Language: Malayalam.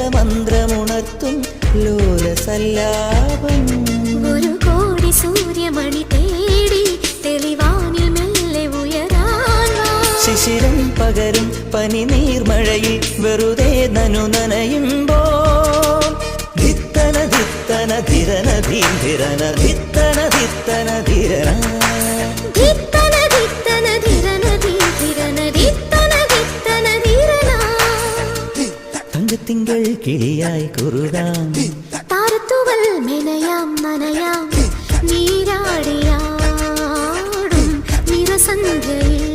സ്വരമന്ത്രമുണർത്തും ലോലസല്ലാപം ഒരു കോടി സൂര്യമണി തേടി തെളിവാനിൽ മെല്ലെ ഉയരാൻ ശിശിരം പകരും പനി നീർമഴയിൽ വെറുതെ നനു നനയുമ്പോൾ ധിത്തന ധിത്തന ധിരന ധീരന ധിത്തന ധിത്തന ധിരന ധിത്തന ധിത്തന ധിരന ധീരന ധിത്തന ധിത്തന ധിരന തങ്കത്തിങ്കൾ കിളിയായി കുറുകാം താരത്തുവൽ മെനയാം നനയാം നീരാടിയാടും നിറസന്ധ്യയിൽ